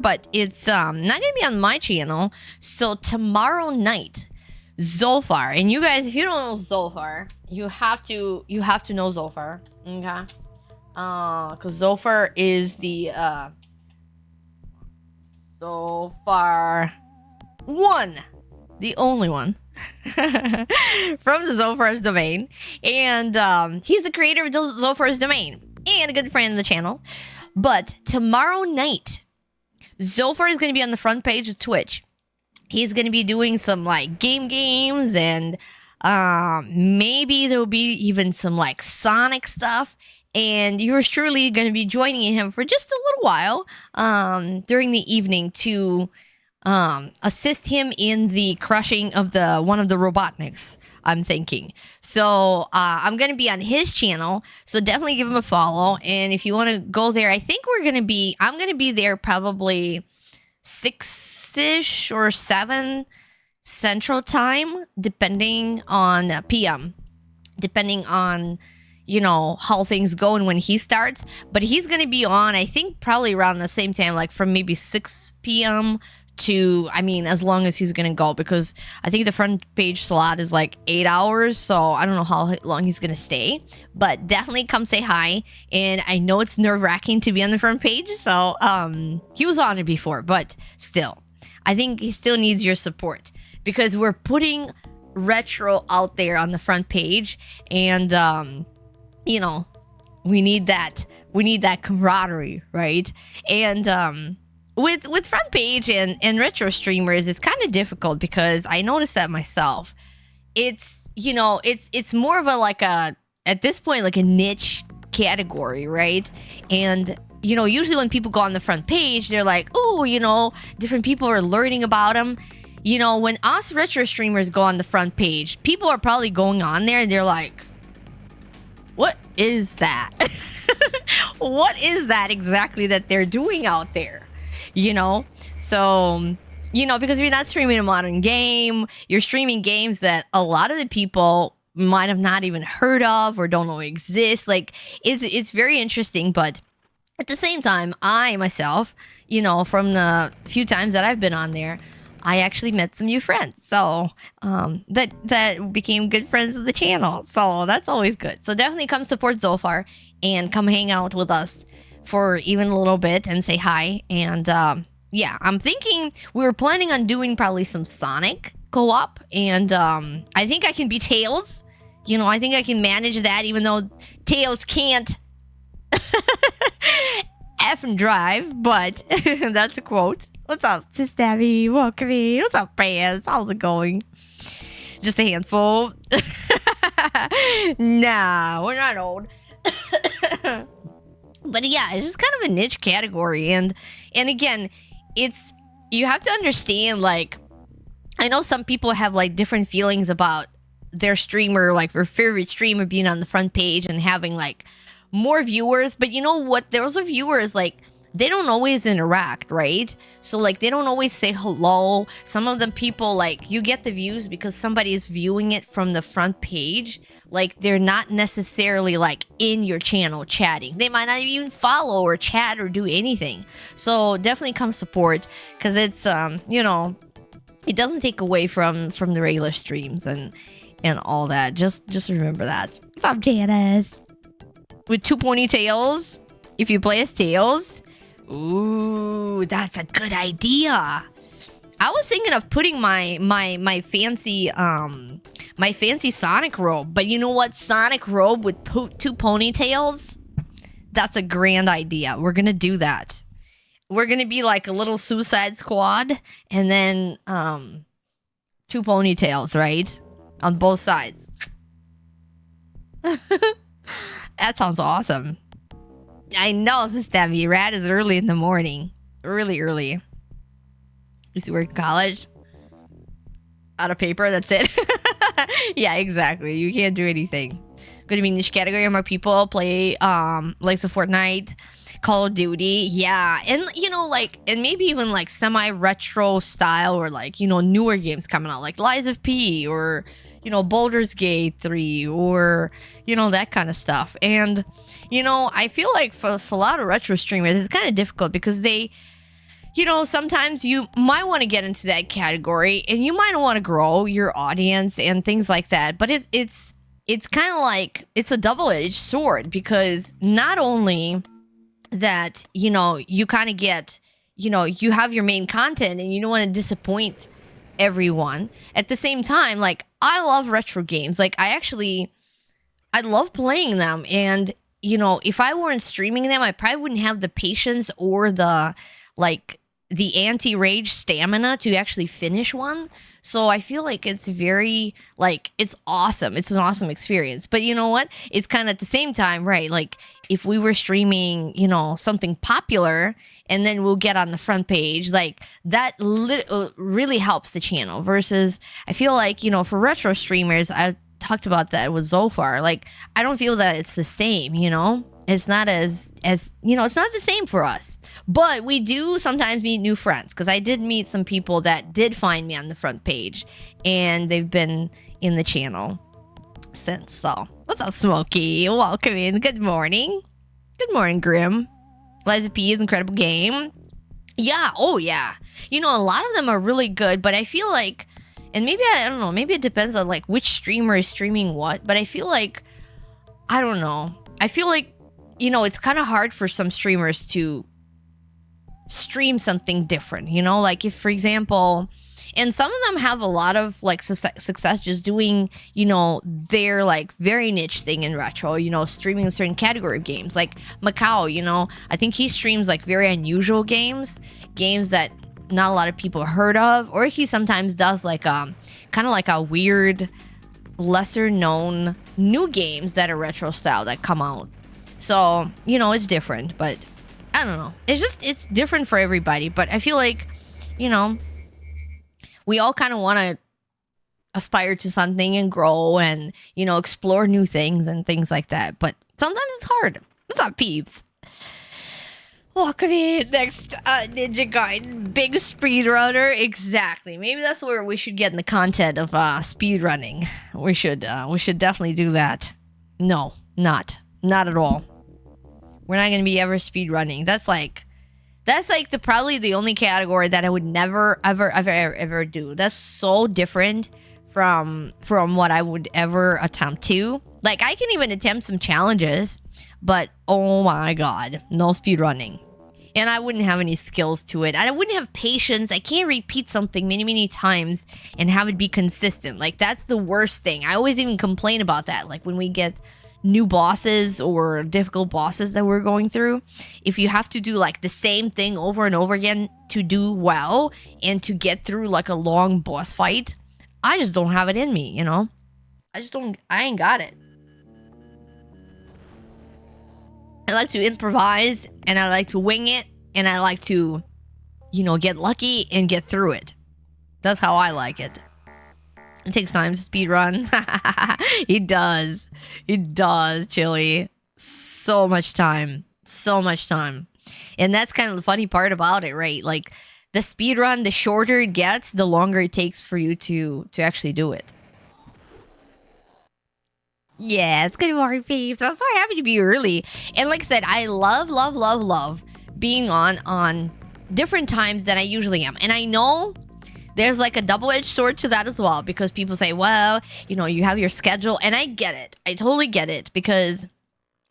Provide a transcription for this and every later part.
but it's not gonna be on my channel. So tomorrow night, Zolfar, and you guys, if you don't know Zolfar, you have to know Zolfar, okay? Because Zolfar is the Zolfar one, the only one from the Zolfar's domain, and he's the creator of Zolfar's domain and a good friend of the channel. But tomorrow night, Zolfar is going to be on the front page of Twitch. He's going to be doing some like games, and maybe there'll be even some like Sonic stuff. And yours truly going to be joining him for just a little while during the evening to assist him in the crushing of one of the Robotniks, I'm thinking. So I'm going to be on his channel, so definitely give him a follow. And if you want to go there, I'm going to be there probably 6-ish or 7 Central Time, depending on PM, depending on, you know, how things go and when he starts. But he's going to be on, I think, probably around the same time, like from maybe 6 p.m. to, I mean, as long as he's gonna go, because I think the front page slot is like 8 hours, so I don't know how long he's gonna stay. But definitely come say hi. And I know it's nerve-wracking to be on the front page, so he was on it before, but still, I think he still needs your support, because we're putting retro out there on the front page, and you know, we need that camaraderie, right? And with front page and retro streamers, it's kind of difficult, because I noticed that myself. It's, you know, it's more of a like a, at this point, like a niche category, right? And you know, usually when people go on the front page, they're like, oh, you know, different people are learning about them. You know, when us retro streamers go on the front page, people are probably going on there and they're like, what is that? What is that exactly that they're doing out there? You know, so, you know, because you're not streaming a modern game, you're streaming games that a lot of the people might have not even heard of or don't know exist. Like, it's very interesting, but at the same time, I myself, you know, from the few times that I've been on there, I actually met some new friends, so that became good friends of the channel, so that's always good. So definitely come support Zolfar and come hang out with us for even a little bit and say hi. And yeah, I'm thinking we were planning on doing probably some Sonic co-op, and I think I can be Tails. You know, I think I can manage that, even though Tails can't F and drive, but that's a quote. What's up, Sis Debbie? Welcome in. What's up, friends? How's it going? Just a handful. Nah, we're not old. But yeah, it's just kind of a niche category, and again, it's, you have to understand, like, I know some people have like different feelings about their streamer, like their favorite streamer being on the front page and having like more viewers, but you know what, those are viewers, like, they don't always interact, right? So like, they don't always say hello. Some of them people, like, you get the views because somebody is viewing it from the front page. Like, they're not necessarily like in your channel chatting. They might not even follow or chat or do anything. So definitely come support, because it's you know, it doesn't take away from the regular streams and all that. Just remember that. What's up, Janice? With 2 ponytails, if you play as Tails. Ooh, that's a good idea. I was thinking of putting my fancy Sonic robe, but you know what? Sonic robe with 2 ponytails? That's a grand idea. We're gonna do that. We're gonna be like a little Suicide Squad, and then 2 ponytails, right? On both sides. That sounds awesome. I know, this is Debbie. Rad is early in the morning. Really early. Used to work in college. Out of paper, that's it. Yeah, exactly. You can't do anything. Gonna be niche category. More people play likes of Fortnite, Call of Duty. Yeah, and you know, like, and maybe even like semi-retro style, or like, you know, newer games coming out, like Lies of P, or you know, Baldur's Gate 3, or you know, that kind of stuff. And you know, I feel like for a lot of retro streamers, it's kind of difficult because they, sometimes you might want to get into that category and you might want to grow your audience and things like that. But it's kind of like it's a double-edged sword, because not only that, you kind of get, you have your main content and you don't want to disappoint everyone. At the same time, like, I love retro games. Like, I love playing them. And, if I weren't streaming them, I probably wouldn't have the patience or the anti-rage stamina to actually finish one. So I feel like it's very, like, it's awesome. It's an awesome experience. But you know what? It's kind of at the same time, right? Like, if we were streaming, something popular, and then we'll get on the front page, like, that really helps the channel. Versus, I feel like, for retro streamers, I talked about that with Zolfar. Like, I don't feel that it's the same, It's not as it's not the same for us. But we do sometimes meet new friends, because I did meet some people that did find me on the front page, and they've been in the channel since. So, what's up, Smokey? Welcome in. Good morning. Good morning, Grim. Liza P is incredible game. Yeah. Oh, yeah. A lot of them are really good, but I feel like, and maybe, I don't know, maybe it depends on, like, which streamer is streaming what, but I feel like, I don't know. I feel like, it's kind of hard for some streamers to stream something different, like, if, for example, and some of them have a lot of, like, success just doing, their, like, very niche thing in retro, streaming a certain category of games, like Macau. I think he streams, like, very unusual games that not a lot of people heard of, or he sometimes does, like, kind of like a weird, lesser known new games that are retro style that come out. So, it's different, but I don't know. It's different for everybody. But I feel like, we all kind of want to aspire to something and grow and, explore new things and things like that. But sometimes it's hard. What's up, peeps? Welcome in. Next, Ninja Gaiden, big speedrunner. Exactly. Maybe that's where we should get in the content of speedrunning. We should definitely do that. No, not at all. We're not going to be ever speedrunning. That's like probably the only category that I would never, ever do. That's so different from what I would ever attempt to. Like, I can even attempt some challenges, but oh my god, no speedrunning. And I wouldn't have any skills to it. I wouldn't have patience. I can't repeat something many times and have it be consistent. Like, that's the worst thing. I always even complain about that. Like, when we get new bosses or difficult bosses that we're going through, if you have to do, like, the same thing over and over again to do well and to get through, like, a long boss fight, I just don't have it in me, I ain't got it. I like to improvise, and I like to wing it, and I like to, get lucky and get through it. That's how I like it. It takes time to speedrun. It does, Chili. So much time. And that's kind of the funny part about it, right? Like, the speedrun, the shorter it gets, the longer it takes for you to actually do it. Yes, good morning, peeps. I'm so happy to be early. And like I said, I love being on different times than I usually am. And I know there's, like, a double-edged sword to that as well, because people say, well, you have your schedule, and I get it. I totally get it, because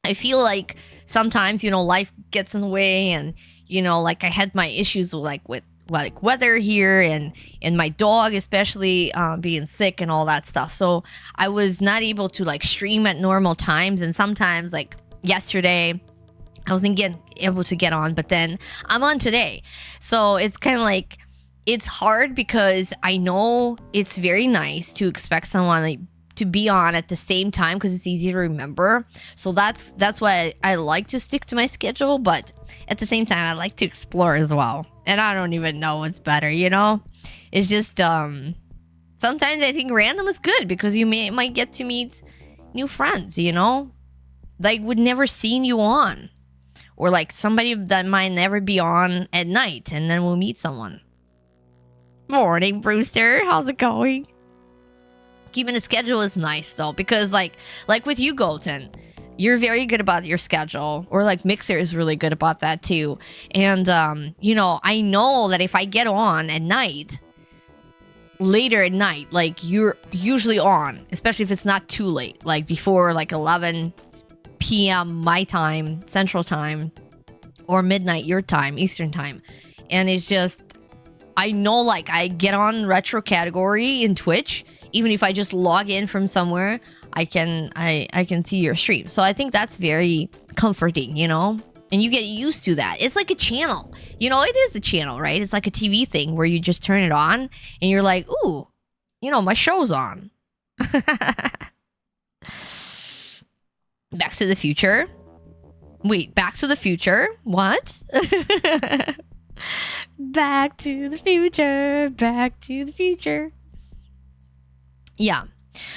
I feel like sometimes, life gets in the way, and, like, I had my issues with weather here, and my dog especially being sick and all that stuff. So I was not able to, like, stream at normal times, and sometimes, like, yesterday I wasn't able to get on, but then I'm on today. So it's kind of like, it's hard, because I know it's very nice to expect someone, like, to be on at the same time, because it's easy to remember. So that's why I like to stick to my schedule, but at the same time I like to explore as well. And I don't even know what's better, It's just sometimes I think random is good, because you might get to meet new friends, like, would never seen you on, or like somebody that might never be on at night, and then we'll meet someone. Morning, Brewster. How's it going? Keeping a schedule is nice, though, because like with you, Golden, you're very good about your schedule, or like Mixer is really good about that too. And you know, I know that if I get on at night, later at night, like you're usually on, especially if it's not too late, like before like 11 p.m. my time, Central Time, or midnight your time, Eastern Time. And it's just, I know, like I get on retro category in Twitch, even if I just log in from somewhere, I can see your stream. So I think that's very comforting, you know? And you get used to that. It's like a channel. You know, it is a channel, right? It's like a TV thing where you just turn it on and you're like, ooh, you know, my show's on. Back to the Future. Wait, Back to the Future? What? Back to the Future. Back to the Future. Yeah.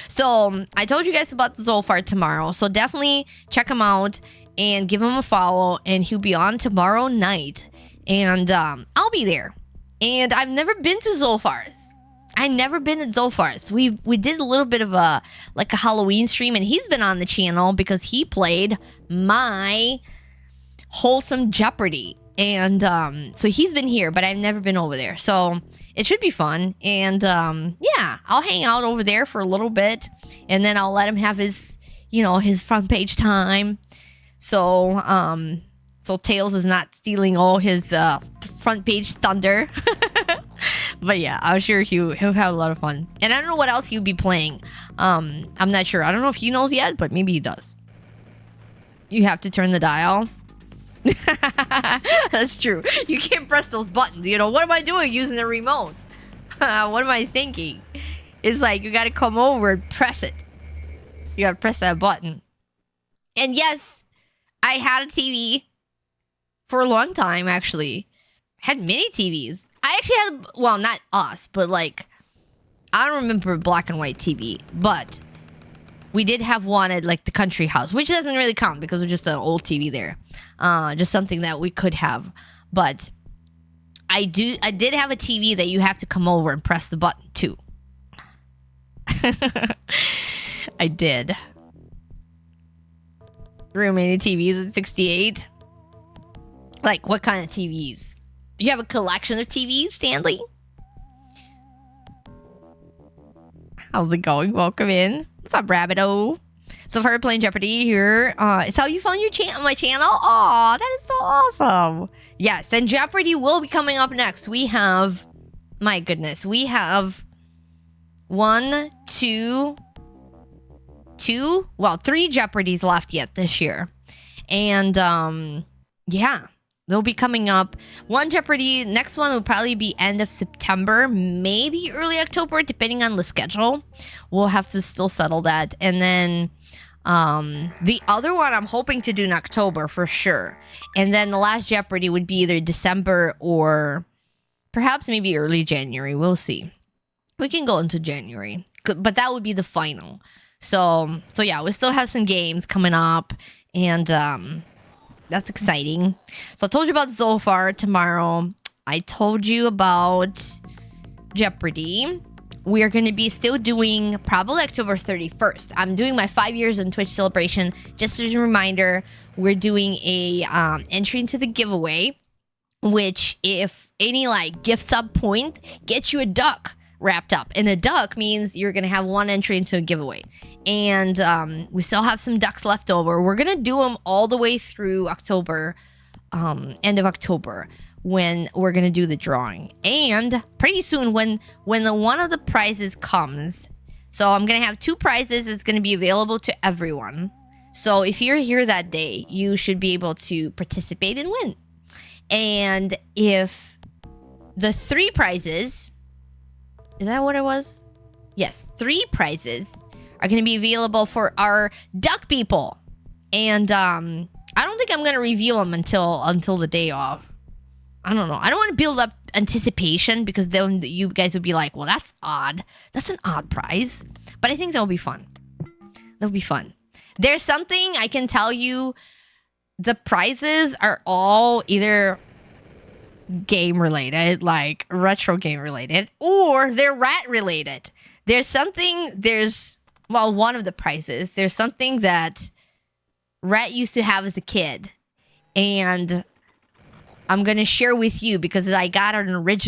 So I told you guys about Zolfar tomorrow. So definitely check him out and give him a follow. And he'll be on tomorrow night. And I'll be there. And I've never been to Zolfar's. I've never been at Zolfar's. We did a little bit of a Halloween stream, and he's been on the channel because he played my Wholesome Jeopardy. And so he's been here, but I've never been over there. So it should be fun. And yeah, I'll hang out over there for a little bit, and then I'll let him have his, you know, his front page time. So so Tails is not stealing all his front page thunder. But yeah, I'm sure he'll have a lot of fun. And I don't know what else he'll be playing. I'm not sure. I don't know if he knows yet, but maybe he does. You have to turn the dial. That's true. You can't press those buttons. You know, what am I doing using the remote? What am I thinking? It's like you got to come over and press it. You got to press that button. And yes, I had a TV for a long time, actually. Had many TVs. I actually had, well, not us, but like, I don't remember black and white TV, but we did have one at like the country house, which doesn't really count because it's just an old TV there. Just something that we could have. But I did have a TV that you have to come over and press the button too. I did. Remaining TVs at 68. Like, what kind of TVs? Do you have a collection of TVs, Stanley? How's it going? Welcome in. What's up, Rabbito? So far, playing Jeopardy here. Is how you found your my channel? Aw, that is so awesome. Yes, and Jeopardy will be coming up next. We have, my goodness, we have 1, 2, well, 3 Jeopardys left yet this year. And yeah, they'll be coming up. One Jeopardy, next one will probably be end of September, maybe early October, depending on the schedule. We'll have to still settle that. And then the other one I'm hoping to do in October for sure. And then the last Jeopardy would be either December or perhaps maybe early January. We'll see. We can go into January, but that would be the final. So yeah, we still have some games coming up, and that's exciting. So I told you about Zolfar tomorrow. I told you about Jeopardy. We are going to be still doing probably October 31st. I'm doing my 5 years on Twitch celebration. Just as a reminder, we're doing a entry into the giveaway, which if any like gift sub point gets you a duck wrapped up. And a duck means you're going to have one entry into a giveaway. And we still have some ducks left over. We're going to do them all the way through October, end of October, when we're going to do the drawing. And pretty soon when one of the prizes comes, so I'm going to have 2 prizes. It's going to be available to everyone. So if you're here that day, you should be able to participate and win. And if the 3 prizes, is that what it was? Yes, 3 prizes are going to be available for our duck people. And I don't think I'm going to reveal them until the day of. I don't know. I don't want to build up anticipation because then you guys would be like, well, that's odd. That's an odd prize. But I think that'll be fun. That'll be fun. There's something I can tell you. The prizes are all either game related, like retro game related, or they're rat related. There's one of the prizes, there's something that Rhett used to have as a kid. And I'm going to share with you because I got an original